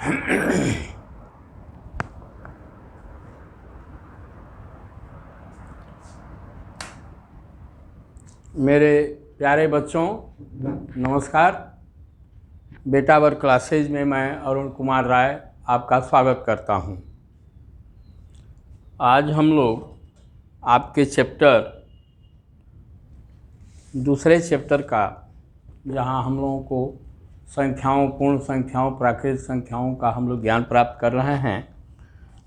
मेरे प्यारे बच्चों, नमस्कार। बेटा वर्ग क्लासेज में मैं अरुण कुमार राय आपका स्वागत करता हूं। आज हम लोग आपके दूसरे चैप्टर का, जहां हम लोगों को संख्याओं, पूर्ण संख्याओं, प्राकृत संख्याओं का हम लोग ज्ञान प्राप्त कर रहे हैं,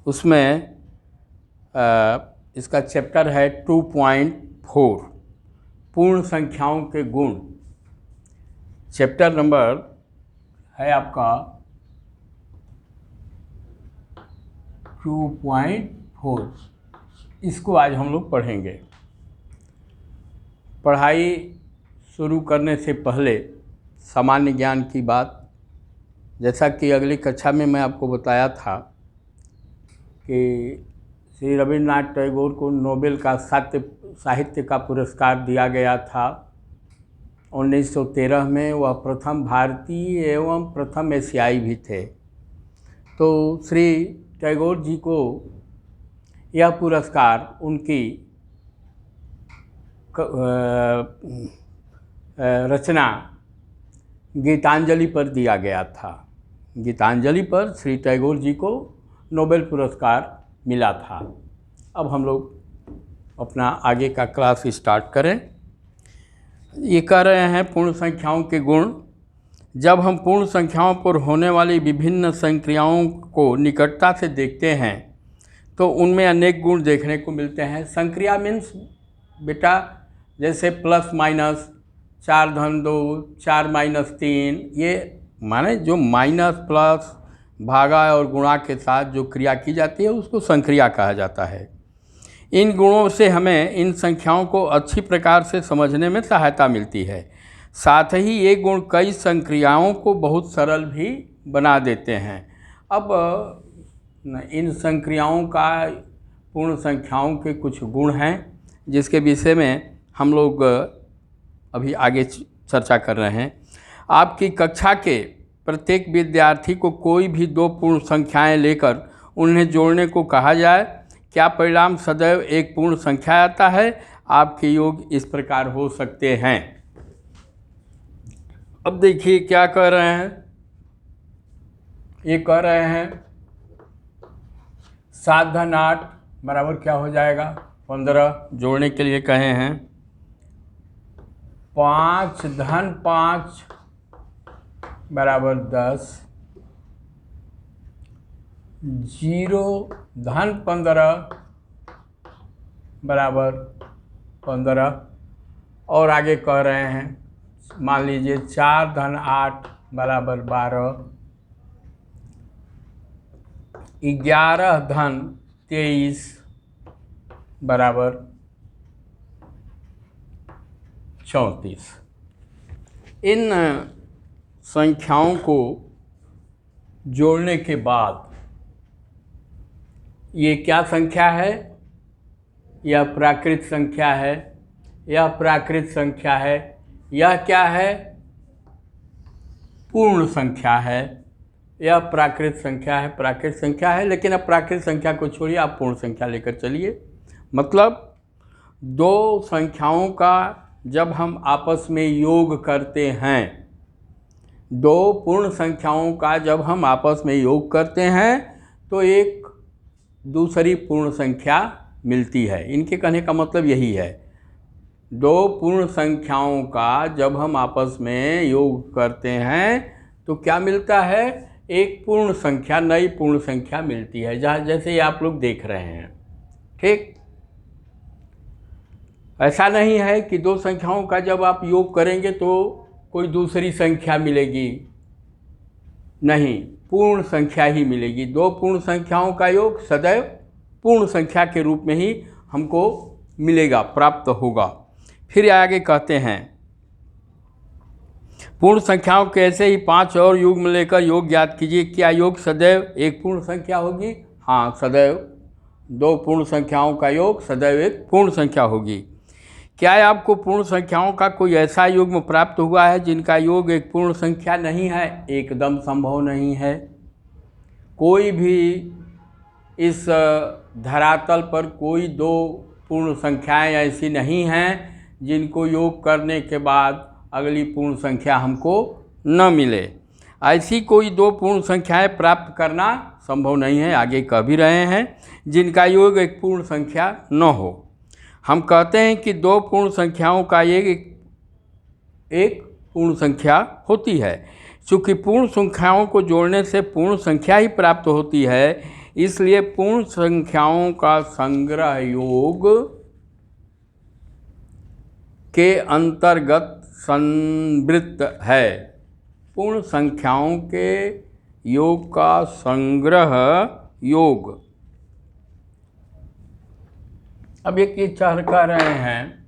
उसमें इसका चैप्टर है 2.4 पूर्ण संख्याओं के गुण। चैप्टर नंबर है आपका 2.4। इसको आज हम लोग पढ़ेंगे। पढ़ाई शुरू करने से पहले सामान्य ज्ञान की बात, जैसा कि अगली कक्षा में मैं आपको बताया था कि श्री रविन्द्रनाथ टैगोर को नोबेल का साहित्य का पुरस्कार दिया गया था 1913 में। वह प्रथम भारतीय एवं प्रथम एशियाई भी थे। तो श्री टैगोर जी को यह पुरस्कार उनकी रचना गीतांजलि पर दिया गया था। गीतांजलि पर श्री टैगोर जी को नोबेल पुरस्कार मिला था। अब हम लोग अपना आगे का क्लास स्टार्ट करें। ये कह रहे हैं पूर्ण संख्याओं के गुण। जब हम पूर्ण संख्याओं पर होने वाली विभिन्न संक्रियाओं को निकटता से देखते हैं तो उनमें अनेक गुण देखने को मिलते हैं। संक्रिया मीन्स बेटा जैसे प्लस माइनस, 4-2, 4-3, ये माने जो माइनस प्लस भागा और गुणा के साथ जो क्रिया की जाती है उसको संक्रिया कहा जाता है। इन गुणों से हमें इन संख्याओं को अच्छी प्रकार से समझने में सहायता मिलती है। साथ ही ये गुण कई संक्रियाओं को बहुत सरल भी बना देते हैं। अब इन संक्रियाओं का पूर्ण संख्याओं के कुछ गुण हैं जिसके विषय में हम लोग अभी आगे चर्चा कर रहे हैं। आपकी कक्षा के प्रत्येक विद्यार्थी को कोई भी दो पूर्ण संख्याएं लेकर उन्हें जोड़ने को कहा जाए। क्या परिणाम सदैव एक पूर्ण संख्या आता है? आपके योग इस प्रकार हो सकते हैं। अब देखिए क्या कह रहे हैं। ये कह रहे हैं 7-8 बराबर क्या हो जाएगा? 15। जोड़ने के लिए कहे हैं 5-5 बराबर 10, 0-15 बराबर 15। और आगे कह रहे हैं, मान लीजिए 4-8 बराबर 12, 11-23 बराबर 34। इन संख्याओं को जोड़ने के बाद ये क्या संख्या है? यह प्राकृत संख्या है, यह प्राकृत संख्या है, यह क्या है? पूर्ण संख्या है। यह प्राकृत संख्या है, प्राकृत संख्या है। लेकिन अब प्राकृत संख्या को छोड़िए, आप पूर्ण संख्या लेकर चलिए। मतलब दो संख्याओं का जब हम आपस में योग करते हैं, दो पूर्ण संख्याओं का जब हम आपस में योग करते हैं तो एक दूसरी पूर्ण संख्या मिलती है। इनके कहने का मतलब यही है, दो पूर्ण संख्याओं का जब हम आपस में योग करते हैं तो क्या मिलता है? एक पूर्ण संख्या, नई पूर्ण संख्या मिलती है, जैसे ये आप लोग देख रहे हैं। ठीक, ऐसा नहीं है कि दो संख्याओं का जब आप योग करेंगे तो कोई दूसरी संख्या मिलेगी, नहीं, पूर्ण संख्या ही मिलेगी। दो पूर्ण संख्याओं का योग सदैव पूर्ण संख्या के रूप में ही हमको मिलेगा, प्राप्त होगा। फिर आगे कहते हैं पूर्ण संख्याओं के ऐसे ही 5 और युग्म लेकर योग ज्ञात कीजिए। क्या योग सदैव एक पूर्ण संख्या होगी? हाँ, सदैव दो पूर्ण संख्याओं का योग सदैव एक पूर्ण संख्या होगी। क्या आपको पूर्ण संख्याओं का कोई ऐसा युग्म प्राप्त हुआ है जिनका योग एक पूर्ण संख्या नहीं है? एकदम संभव नहीं है। कोई भी इस धरातल पर कोई दो पूर्ण संख्याएं ऐसी नहीं हैं जिनको योग करने के बाद अगली पूर्ण संख्या हमको न मिले। ऐसी कोई दो पूर्ण संख्याएं प्राप्त करना संभव नहीं है, आगे कह भी रहे हैं, जिनका योग एक पूर्ण संख्या न हो। हम कहते हैं कि दो पूर्ण संख्याओं का एक पूर्ण संख्या होती है। चूँकि पूर्ण संख्याओं को जोड़ने से पूर्ण संख्या ही प्राप्त होती है, इसलिए पूर्ण संख्याओं का संग्रह योग के अंतर्गत संवृत्त है। पूर्ण संख्याओं के योग का संग्रह योग। अब एक ये चार कह रहे हैं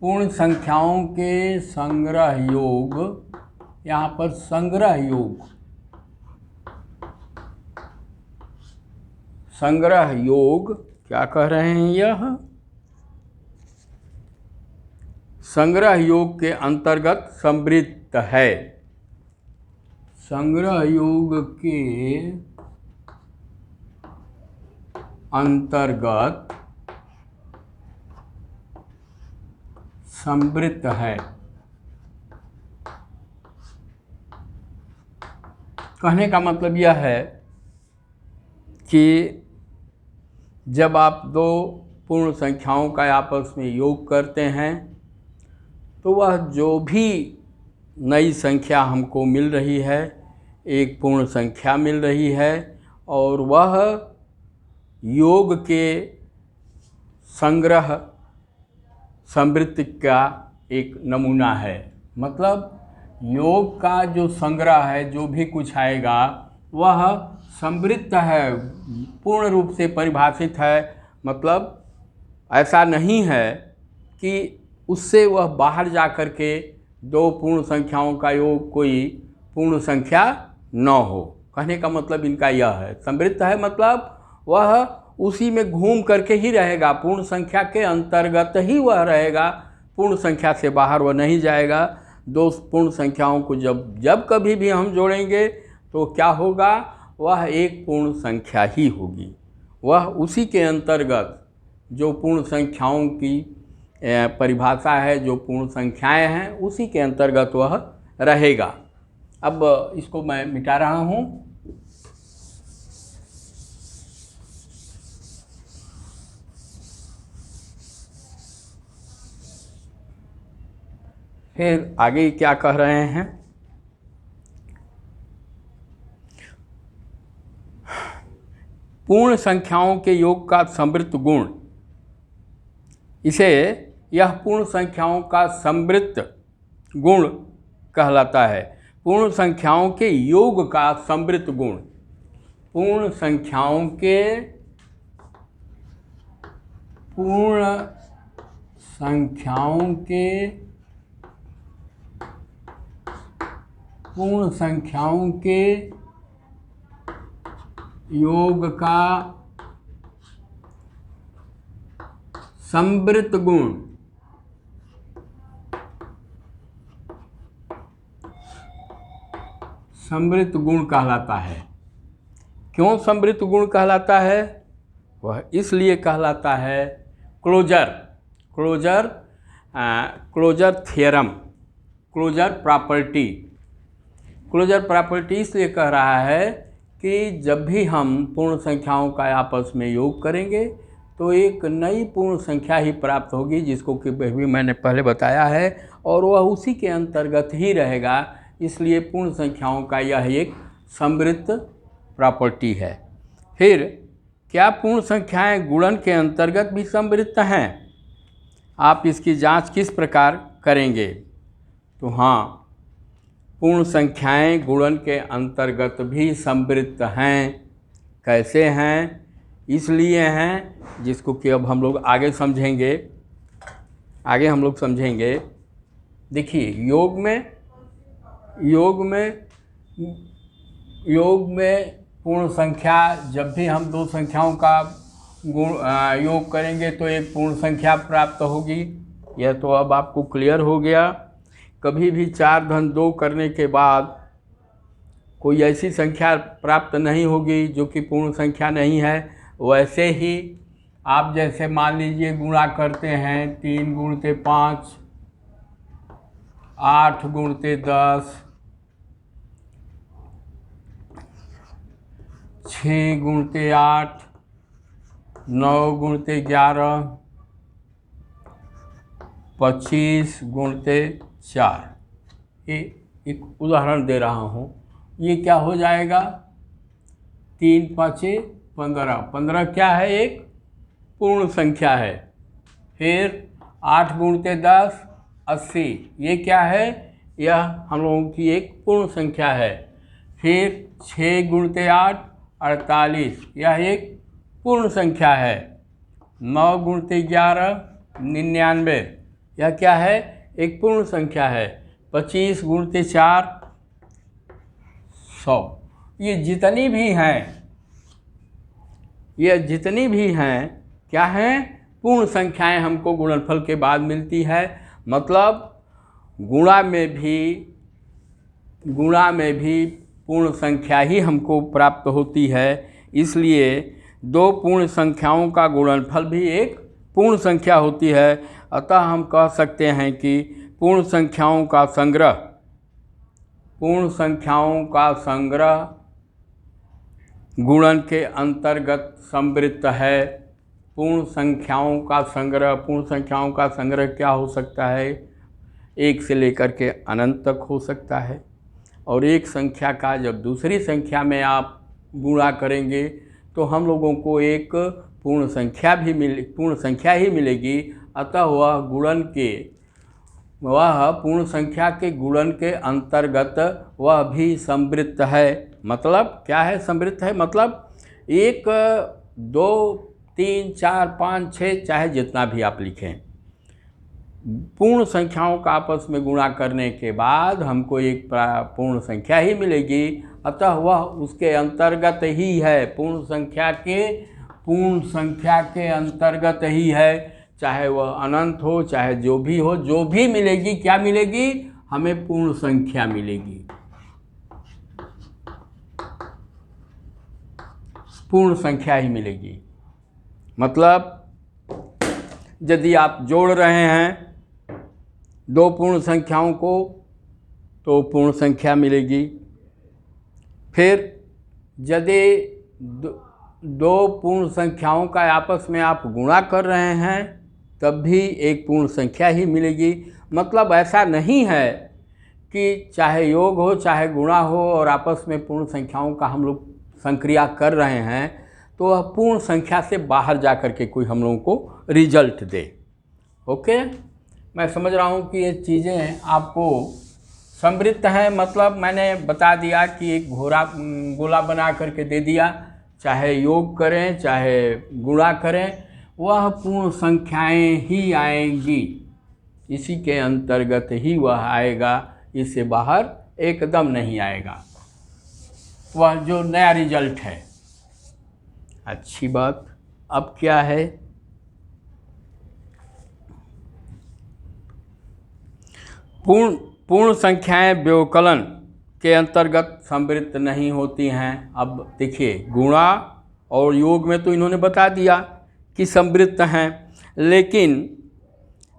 पूर्ण संख्याओं के संग्रह योग, यहाँ पर संग्रह योग, संग्रह योग क्या कह रहे हैं, यह संग्रह योग के अंतर्गत संवृत्त है। संग्रह योग के अंतर्गत संवृत्त है। कहने का मतलब यह है कि जब आप दो पूर्ण संख्याओं का आपस में योग करते हैं तो वह जो भी नई संख्या हमको मिल रही है, एक पूर्ण संख्या मिल रही है, और वह योग के संग्रह संवृत्ति का एक नमूना है। मतलब योग का जो संग्रह है, जो भी कुछ आएगा वह संवृत्त है, पूर्ण रूप से परिभाषित है। मतलब ऐसा नहीं है कि उससे वह बाहर जा कर के दो पूर्ण संख्याओं का योग कोई पूर्ण संख्या न हो। कहने का मतलब इनका यह है, संवृत्त है मतलब वह उसी में घूम करके ही रहेगा, पूर्ण संख्या के अंतर्गत ही वह रहेगा, पूर्ण संख्या से बाहर वह नहीं जाएगा। दो पूर्ण संख्याओं को जब कभी भी हम जोड़ेंगे तो क्या होगा, वह एक पूर्ण संख्या ही होगी। वह उसी के अंतर्गत जो पूर्ण संख्याओं की परिभाषा है, जो पूर्ण संख्याएं हैं, उसी के अंतर्गत वह रहेगा। अब इसको मैं मिटा रहा हूँ। फिर आगे क्या कह रहे हैं, पूर्ण संख्याओं के योग का संवृत्त गुण, इसे यह पूर्ण संख्याओं का संवृत्त गुण कहलाता है। पूर्ण संख्याओं के योग का संवृत्त गुण, पूर्ण संख्याओं के योग का संवृत्त गुण, संवृत्त गुण कहलाता है। क्यों संवृत्त गुण कहलाता है? वह इसलिए कहलाता है क्लोजर थ्योरम, क्लोजर प्रॉपर्टी इसलिए कह रहा है कि जब भी हम पूर्ण संख्याओं का आपस में योग करेंगे तो एक नई पूर्ण संख्या ही प्राप्त होगी, जिसको कि भी मैंने पहले बताया है, और वह उसी के अंतर्गत ही रहेगा। इसलिए पूर्ण संख्याओं का यह एक संवृत्त प्रॉपर्टी है। फिर क्या पूर्ण संख्याएं गुणन के अंतर्गत भी संवृत्त हैं? आप इसकी जांच किस प्रकार करेंगे? तो हाँ, पूर्ण संख्याएं गुणन के अंतर्गत भी संवृत्त हैं। कैसे हैं? इसलिए हैं, जिसको कि अब हम लोग आगे समझेंगे। देखिए, योग में पूर्ण संख्या, जब भी हम दो संख्याओं का योग करेंगे तो एक पूर्ण संख्या प्राप्त होगी। यह तो अब आपको क्लियर हो गया। कभी भी 4 धन 2 करने के बाद कोई ऐसी संख्या प्राप्त नहीं होगी जो कि पूर्ण संख्या नहीं है। वैसे ही आप जैसे मान लीजिए गुणा करते हैं 3 गुणते 5, 8 गुणते 10, 6 गुणते 8, 9 गुणते 11, 25 गुणते 4। ये एक उदाहरण दे रहा हूँ। ये क्या हो जाएगा? 3 5 15, 15 क्या है? एक पूर्ण संख्या है। फिर 8 गुणते 10, 80, ये क्या है? यह हम लोगों की एक पूर्ण संख्या है। फिर 6 गुणते 8, 48, यह एक पूर्ण संख्या है। 9 गुणते 11, 99, यह क्या है? एक पूर्ण संख्या है। 25 गुणते 4, 100। ये जितनी भी हैं क्या हैं? पूर्ण संख्याएं हमको गुणनफल के बाद मिलती है। मतलब गुणा में भी पूर्ण संख्या ही हमको प्राप्त होती है। इसलिए दो पूर्ण संख्याओं का गुणनफल भी एक पूर्ण संख्या होती है। अतः हम कह सकते हैं कि पूर्ण संख्याओं का संग्रह गुणन के अंतर्गत संवृत्त है। पूर्ण संख्याओं का संग्रह क्या हो सकता है? 1 से लेकर के अनंत तक हो सकता है। और एक संख्या का जब दूसरी संख्या में आप गुणा करेंगे तो हम लोगों को एक पूर्ण संख्या ही मिलेगी। अतः वह पूर्ण संख्या के गुणन के अंतर्गत वह भी संवृत्त है। मतलब क्या है संवृत्त है? मतलब 1 2 3 4 5 6 चाहे जितना भी आप लिखें, पूर्ण संख्याओं का आपस में गुणा करने के बाद हमको एक पूर्ण संख्या ही मिलेगी। अतः वह उसके अंतर्गत ही है, पूर्ण संख्या के अंतर्गत ही है। चाहे वह अनंत हो, चाहे जो भी हो, जो भी मिलेगी, क्या मिलेगी? हमें पूर्ण संख्या मिलेगी। पूर्ण संख्या ही मिलेगी। मतलब यदि आप जोड़ रहे हैं दो पूर्ण संख्याओं को तो पूर्ण संख्या मिलेगी। फिर यदि दो पूर्ण संख्याओं का आपस में आप गुणा कर रहे हैं तब भी एक पूर्ण संख्या ही मिलेगी। मतलब ऐसा नहीं है कि चाहे योग हो चाहे गुणा हो और आपस में पूर्ण संख्याओं का हम लोग संक्रिया कर रहे हैं तो वह पूर्ण संख्या से बाहर जा कर के कोई हम लोगों को रिजल्ट दे। ओके, मैं समझ रहा हूँ कि ये चीज़ें आपको समृद्ध हैं। मतलब मैंने बता दिया कि एक गोला बना करके दे दिया, चाहे योग करें चाहे गुणा करें वह पूर्ण संख्याएं ही आएंगी, इसी के अंतर्गत ही वह आएगा, इससे बाहर एकदम नहीं आएगा। वह जो नया रिजल्ट है। अच्छी बात। अब क्या है? पूर्ण संख्याएं व्यवकलन के अंतर्गत संवृत्त नहीं होती हैं। अब देखिए, गुणा और योग में तो इन्होंने बता दिया कि संवृत्त हैं, लेकिन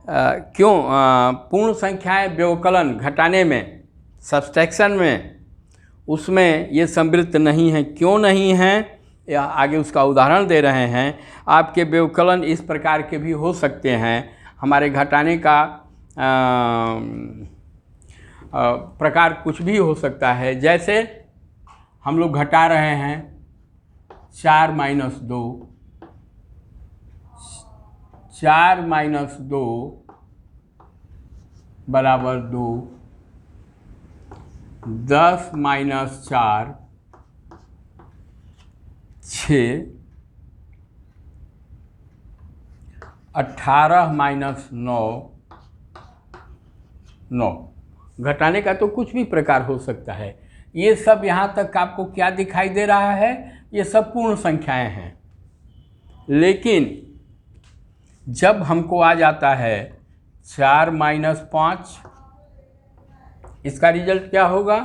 क्यों पूर्ण संख्याएं व्यवकलन घटाने में, सब्सट्रैक्शन में, उसमें ये संवृत्त नहीं है। क्यों नहीं है? या आगे उसका उदाहरण दे रहे हैं। आपके व्यवकलन इस प्रकार के भी हो सकते हैं। हमारे घटाने का प्रकार कुछ भी हो सकता है। जैसे हम लोग घटा रहे हैं 4 - 2, 4 - 2 बराबर 2, 10 - 4 6, 18 - 9 9। घटाने का तो कुछ भी प्रकार हो सकता है। ये सब यहाँ तक आपको क्या दिखाई दे रहा है? ये सब पूर्ण संख्याएं हैं। लेकिन जब हमको आ जाता है 4 - 5, इसका रिजल्ट क्या होगा?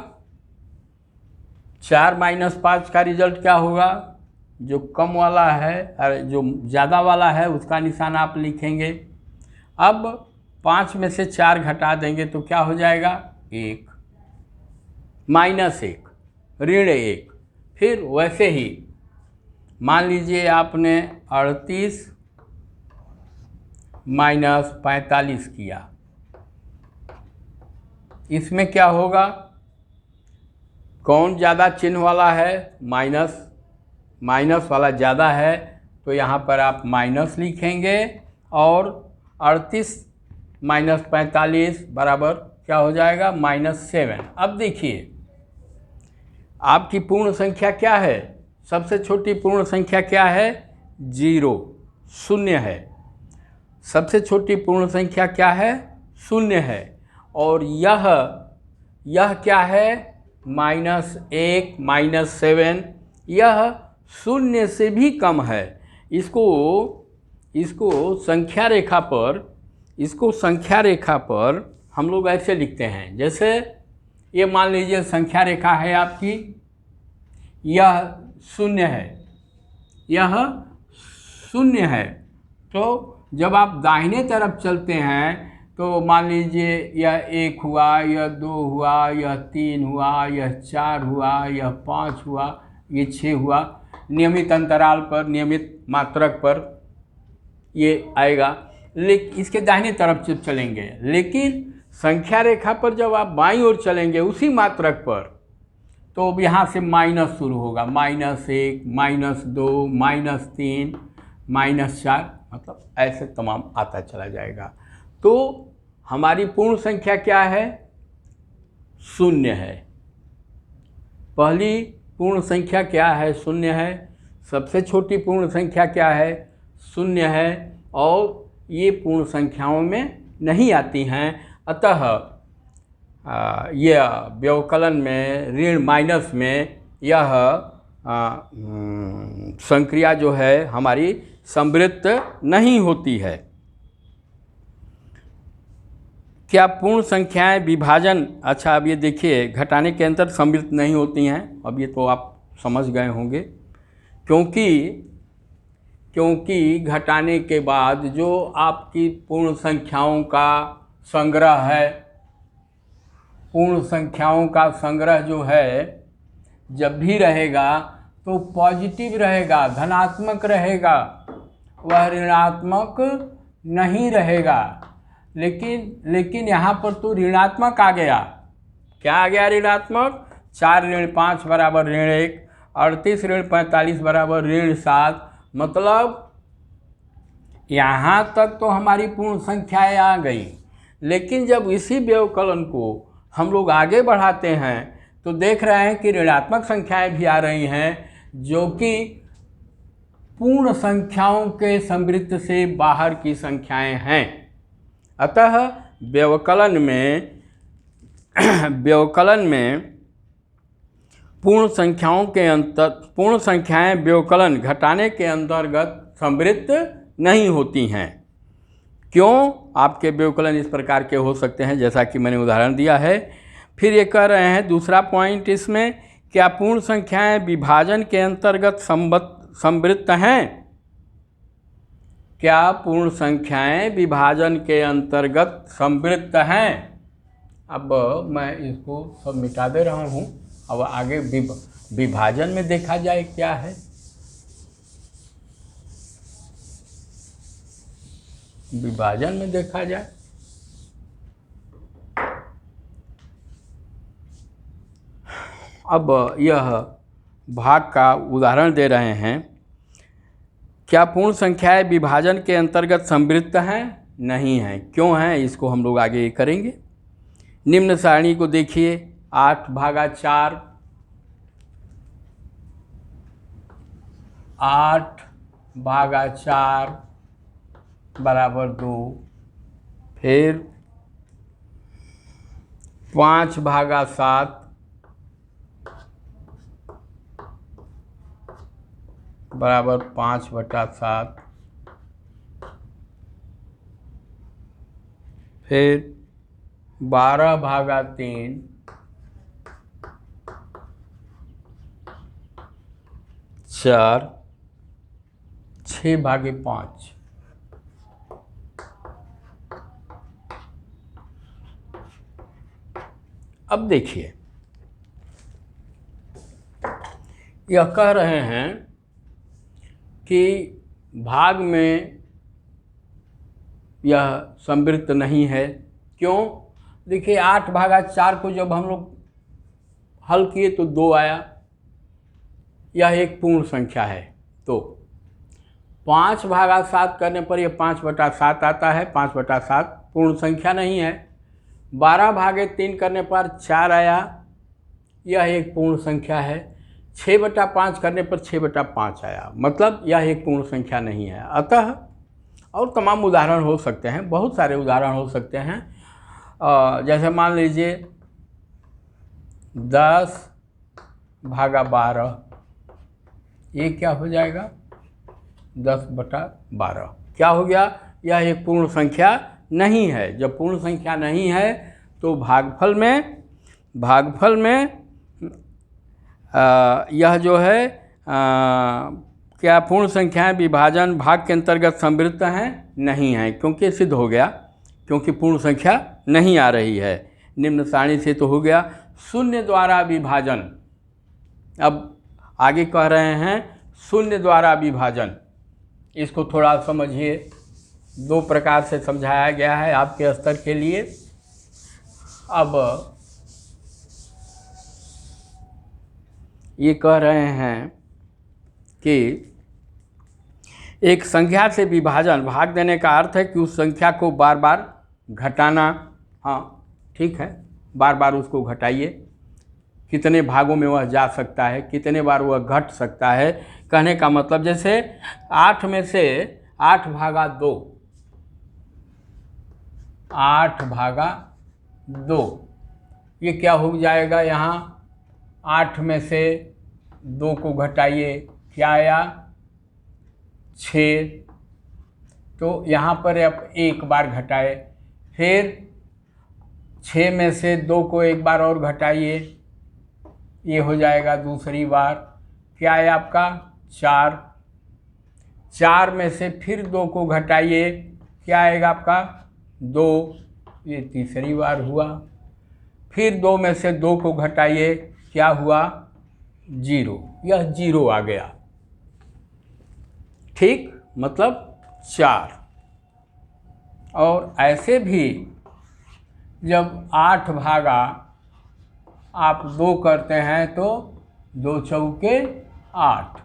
4 - 5 का रिजल्ट क्या होगा? जो कम वाला है और जो ज़्यादा वाला है उसका निशान आप लिखेंगे। अब 5 में से 4 घटा देंगे तो क्या हो जाएगा? 1 -1 -1। फिर वैसे ही मान लीजिए आपने 38 - 45 किया, इसमें क्या होगा? कौन ज़्यादा चिन्ह वाला है? माइनस वाला ज़्यादा है, तो यहाँ पर आप माइनस लिखेंगे और 38 - 45 बराबर क्या हो जाएगा? -7। अब देखिए आपकी पूर्ण संख्या क्या है? सबसे छोटी पूर्ण संख्या क्या है? 0, 0 है। सबसे छोटी पूर्ण संख्या क्या है? 0 है। और यह क्या है? -1 -7, यह 0 से भी कम है। इसको संख्या रेखा पर हम लोग ऐसे लिखते हैं, जैसे ये मान लीजिए संख्या रेखा है आपकी, यह 0 है, यह 0 है। तो जब आप दाहिने तरफ चलते हैं तो मान लीजिए यह 1 हुआ, यह 2 हुआ, यह 3 हुआ, यह 4 हुआ, यह 5 हुआ, ये 6 हुआ। नियमित अंतराल पर, नियमित मात्रक पर ये आएगा, लेकिन इसके दाहिने तरफ जब चलेंगे। लेकिन संख्या रेखा पर जब आप बाईं ओर चलेंगे उसी मात्रक पर, तो अब यहाँ से माइनस शुरू होगा। -1 -2 -3 -4, मतलब ऐसे तमाम आता चला जाएगा। तो हमारी पूर्ण संख्या क्या है? 0 है। पहली पूर्ण संख्या क्या है? 0 है। सबसे छोटी पूर्ण संख्या क्या है? 0 है। और ये पूर्ण संख्याओं में नहीं आती हैं, अतः यह व्यवकलन में, ऋण माइनस में यह संक्रिया जो है हमारी संवृत्त नहीं होती है। क्या पूर्ण संख्याएं विभाजन, अच्छा अब ये देखिए घटाने के अंतर संवृत्त नहीं होती हैं, अब ये तो आप समझ गए होंगे, क्योंकि घटाने के बाद जो आपकी पूर्ण संख्याओं का संग्रह है, पूर्ण संख्याओं का संग्रह जो है जब भी रहेगा तो पॉजिटिव रहेगा, धनात्मक रहेगा, वह ऋणात्मक नहीं रहेगा। लेकिन यहाँ पर तो ऋणात्मक आ गया। क्या आ गया ऋणात्मक? 4 - 5 बराबर -1, 38 - 45 बराबर -7। मतलब यहाँ तक तो हमारी पूर्ण संख्याएँ आ गई। लेकिन जब इसी व्यवकलन को हम लोग आगे बढ़ाते हैं तो देख रहे हैं कि ऋणात्मक संख्याएं भी आ रही हैं, जो कि पूर्ण संख्याओं के संवृत्त से बाहर की संख्याएं हैं। अतः व्यवकलन में पूर्ण संख्याएं व्यवकलन घटाने के अंतर्गत संवृत्त नहीं होती हैं। क्यों? आपके व्यवकलन इस प्रकार के हो सकते हैं जैसा कि मैंने उदाहरण दिया है। फिर ये कह रहे हैं दूसरा पॉइंट इसमें, क्या पूर्ण संख्याएं विभाजन के अंतर्गत संवृत्त हैं? क्या पूर्ण संख्याएं विभाजन के अंतर्गत संवृत्त हैं? अब मैं इसको सब मिटा दे रहा हूँ। अब आगे विभाजन में देखा जाए क्या है। विभाजन में देखा जाए, अब यह भाग का उदाहरण दे रहे हैं। क्या पूर्ण संख्याएं विभाजन के अंतर्गत संवृत्त हैं? नहीं हैं। क्यों हैं? इसको हम लोग आगे करेंगे। निम्न सारणी को देखिए, 8/4, 8/4 बराबर 2, फिर 5/7 बराबर 5/7, फिर 12/3 4 6/5। अब देखिए, यह कह रहे हैं कि भाग में यह संवृत्त नहीं है। क्यों? देखिए 8/4 को जब हम लोग हल किए तो 2 आया, यह एक पूर्ण संख्या है। तो 5/7 करने पर यह 5/7 आता है, 5/7 पूर्ण संख्या नहीं है। 12/3 करने पर 4 आया, यह एक पूर्ण संख्या है। 6/5 करने पर 6/5 आया, मतलब यह एक पूर्ण संख्या नहीं है। अतः और तमाम उदाहरण हो सकते हैं, बहुत सारे उदाहरण हो सकते हैं। जैसे मान लीजिए 10/12, ये क्या हो जाएगा? 10/12 क्या हो गया? यह एक पूर्ण संख्या नहीं है। जब पूर्ण संख्या नहीं है तो भागफल में यह जो है क्या पूर्ण संख्याएं विभाजन भाग के अंतर्गत संवृत्त हैं? नहीं है, क्योंकि सिद्ध हो गया, क्योंकि पूर्ण संख्या नहीं आ रही है। निम्न सारणी से तो हो गया। शून्य द्वारा विभाजन, अब आगे कह रहे हैं शून्य द्वारा विभाजन। इसको थोड़ा समझिए, 2 प्रकार से समझाया गया है आपके स्तर के लिए। अब ये कह रहे हैं कि एक संख्या से विभाजन भाग देने का अर्थ है कि उस संख्या को बार बार घटाना। हाँ ठीक है, बार बार उसको घटाइए। कितने भागों में वह जा सकता है, कितने बार वह घट सकता है, कहने का मतलब जैसे 8 में से 8/2, 8/2 ये क्या हो जाएगा? यहाँ 8 में से 2 को घटाइए, क्या आया? 6। तो यहाँ पर आप एक बार घटाए, फिर 6 में से 2 को एक बार और घटाइए, ये हो जाएगा दूसरी बार, क्या है आपका? 4। 4 में से फिर 2 को घटाइए, क्या आएगा आपका? 2, ये तीसरी बार हुआ। फिर 2 में से 2 को घटाइए, क्या हुआ? 0, यह 0 आ गया। ठीक, मतलब 4। और ऐसे भी जब 8 भागा आप 2 करते हैं तो 2 चौके 8।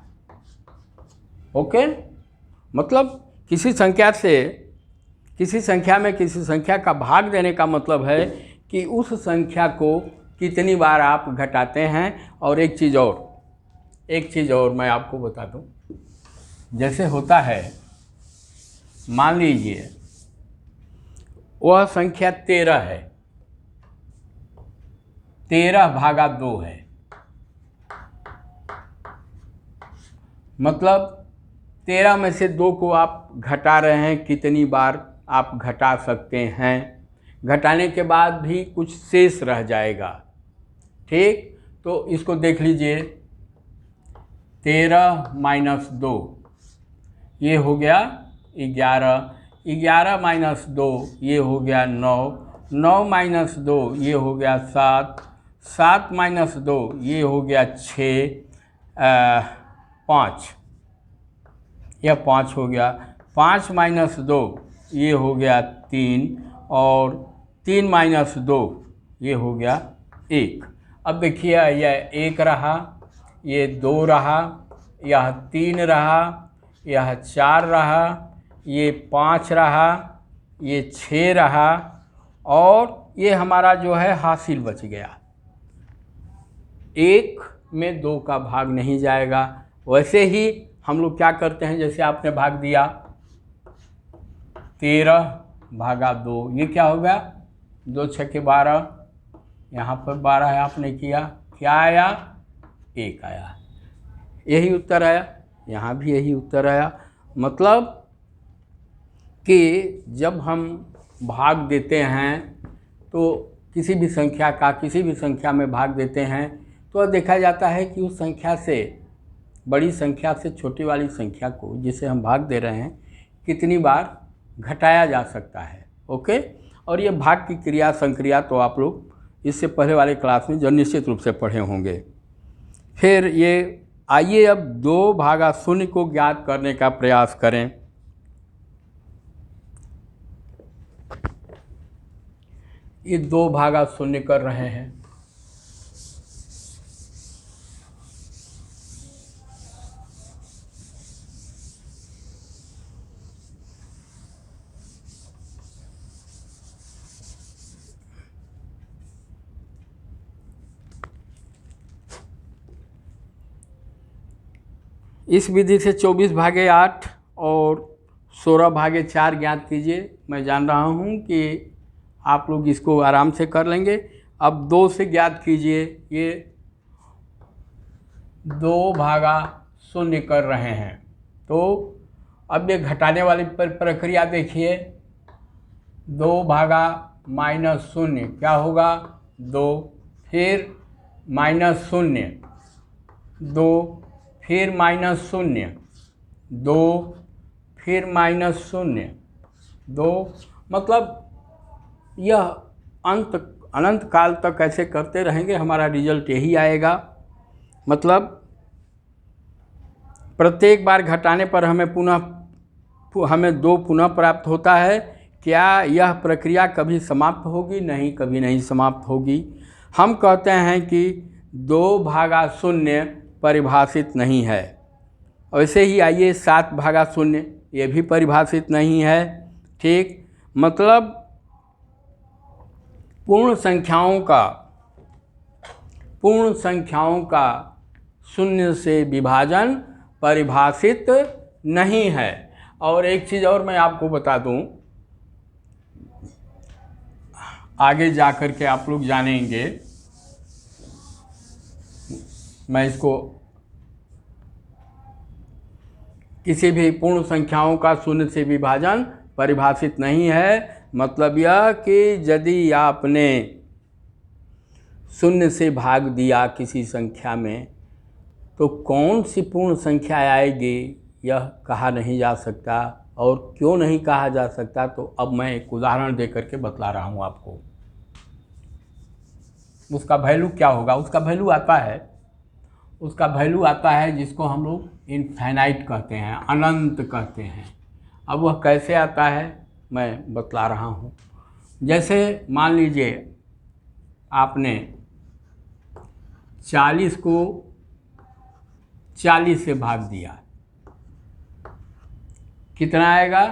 ओके, मतलब किसी संख्या में किसी संख्या का भाग देने का मतलब है कि उस संख्या को कितनी बार आप घटाते हैं। और एक चीज़ और मैं आपको बता दूं, जैसे होता है, मान लीजिए वह संख्या 13 है, 13/2 है, मतलब 13 में से 2 को आप घटा रहे हैं, कितनी बार आप घटा सकते हैं। घटाने के बाद भी कुछ शेष रह जाएगा। ठीक, तो इसको देख लीजिए, 13 - 2 ये हो गया 11, 11 - 2 ये हो गया 9, 9 - 2 ये हो गया 7, 7 - 2 ये हो गया 6, 5, यह 5 हो गया। 5 - 2 ये हो गया 3, और 3 - 2 ये हो गया 1। अब देखिए, यह 1 रहा, ये 2 रहा, यह 3 रहा, यह 4 रहा, ये 5 रहा, ये 6 रहा, और ये हमारा जो है हासिल बच गया। 1 में 2 का भाग नहीं जाएगा। वैसे ही हम लोग क्या करते हैं, जैसे आपने भाग दिया 13/2, ये क्या हो गया? 2 × 6 = 12, यहाँ पर 12 है, आपने किया, क्या आया? 1 आया। यही उत्तर आया, यहाँ भी यही उत्तर आया। मतलब कि जब हम भाग देते हैं तो किसी भी संख्या में भाग देते हैं तो देखा जाता है कि उस संख्या से बड़ी संख्या से छोटी वाली संख्या को जिसे हम भाग दे रहे हैं कितनी बार घटाया जा सकता है। ओके, और ये भाग की क्रिया संक्रिया तो आप लोग इससे पहले वाले क्लास में जो निश्चित रूप से पढ़े होंगे। फिर ये आइए अब 2/0 को ज्ञात करने का प्रयास करें। ये 2/0 कर रहे हैं। इस विधि से 24/8 और 16/4 ज्ञात कीजिए। मैं जान रहा हूँ कि आप लोग इसको आराम से कर लेंगे। अब 2 से ज्ञात कीजिए। ये 2/0 कर रहे हैं, तो अब ये घटाने वाली प्रक्रिया देखिए। 2/-0 क्या होगा? 2, फिर -0, 2, फिर -0, 2, फिर -0, 2, मतलब यह अनंत काल तक ऐसे करते रहेंगे, हमारा रिजल्ट यही आएगा। मतलब प्रत्येक बार घटाने पर हमें 2 पुनः प्राप्त होता है। क्या यह प्रक्रिया कभी समाप्त होगी? नहीं, कभी नहीं समाप्त होगी। हम कहते हैं कि 2/0 परिभाषित नहीं है। वैसे ही आइए 7/0, ये भी परिभाषित नहीं है। ठीक, मतलब पूर्ण संख्याओं का 0 से विभाजन परिभाषित नहीं है। और एक चीज़ और मैं आपको बता दूं, आगे जा कर के आप लोग जानेंगे। मैं इसको किसी भी पूर्ण संख्याओं का 0 से विभाजन परिभाषित नहीं है। मतलब यह कि यदि आपने 0 से भाग दिया किसी संख्या में तो कौन सी पूर्ण संख्या आएगी यह कहा नहीं जा सकता। और क्यों नहीं कहा जा सकता, तो अब मैं एक उदाहरण दे करके बतला रहा हूँ आपको। उसका वैल्यू क्या होगा? उसका वैल्यू आता है जिसको हम लोग इनफाइनाइट कहते हैं, अनंत कहते हैं। अब वह कैसे आता है मैं बतला रहा हूँ। जैसे मान लीजिए आपने 40 को 40 से भाग दिया, कितना आएगा?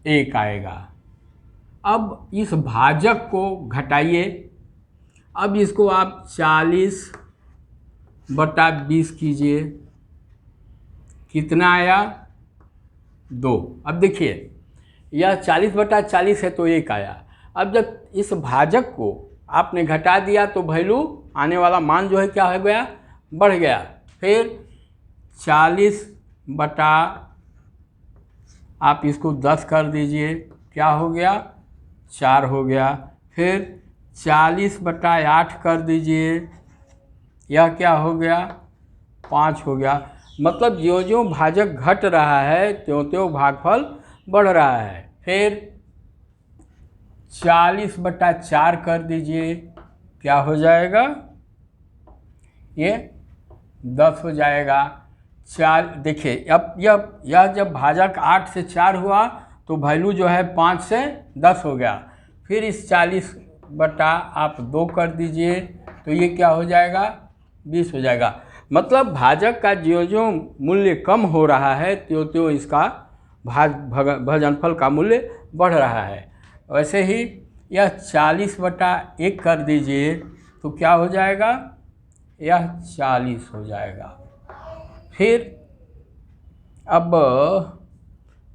1 आएगा। अब इस भाजक को घटाइए। अब इसको आप 40/20 कीजिए, कितना आया? 2। अब देखिए यह 40/40 है तो 1 आया। अब जब इस भाजक को आपने घटा दिया तो वैल्यू आने वाला मान जो है क्या हो गया? बढ़ गया। फिर 40 आप इसको 10 कर दीजिए, क्या हो गया? 4 हो गया। फिर 40/8 कर दीजिए, यह क्या हो गया? 5 हो गया। मतलब ज्यों-ज्यों भाजक घट रहा है त्यों-त्यों भागफल बढ़ रहा है। फिर 40/4 कर दीजिए, क्या हो जाएगा? ये 10 हो जाएगा। 4 देखिए, अब यह जब भाजक 8 से 4 हुआ तो वैल्यू जो है 5 से 10 हो गया। फिर इस 40 आप 2 कर दीजिए तो ये क्या हो जाएगा? 20 हो जाएगा। मतलब भाजक का ज्यों-ज्यों मूल्य कम हो रहा है त्यों-त्यों इसका भाजनफल का मूल्य बढ़ रहा है। वैसे ही यह 40/1 कर दीजिए तो क्या हो जाएगा? यह 40 हो जाएगा। फिर अब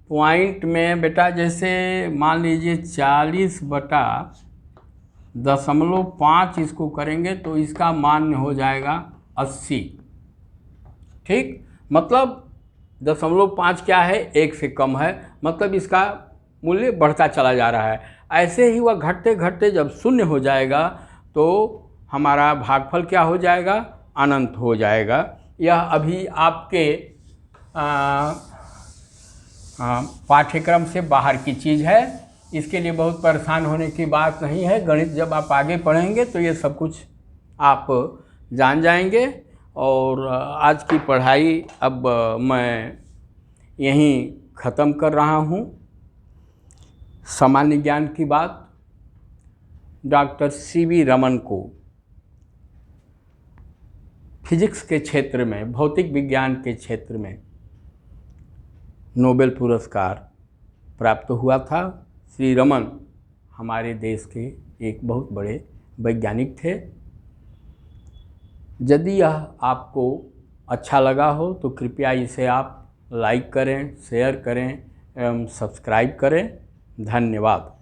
पॉइंट में बेटा जैसे मान लीजिए 40/0.5 इसको करेंगे तो इसका मान हो जाएगा 80। ठीक, मतलब 0.5 क्या है? 1 से कम है, मतलब इसका मूल्य बढ़ता चला जा रहा है। ऐसे ही वह घटते घटते जब 0 हो जाएगा तो हमारा भागफल क्या हो जाएगा? अनंत हो जाएगा। यह अभी आपके पाठ्यक्रम से बाहर की चीज़ है। इसके लिए बहुत परेशान होने की बात नहीं है। गणित जब आप आगे पढ़ेंगे तो ये सब कुछ आप जान जाएंगे। और आज की पढ़ाई अब मैं यहीं ख़त्म कर रहा हूँ। सामान्य ज्ञान की बात डॉक्टर सी.वी. रमन को फिजिक्स के क्षेत्र में, भौतिक विज्ञान के क्षेत्र में नोबेल पुरस्कार प्राप्त हुआ था। श्री रमन हमारे देश के एक बहुत बड़े वैज्ञानिक थे। यदि यह आपको अच्छा लगा हो तो कृपया इसे आप लाइक करें, शेयर करें एवं सब्सक्राइब करें। धन्यवाद।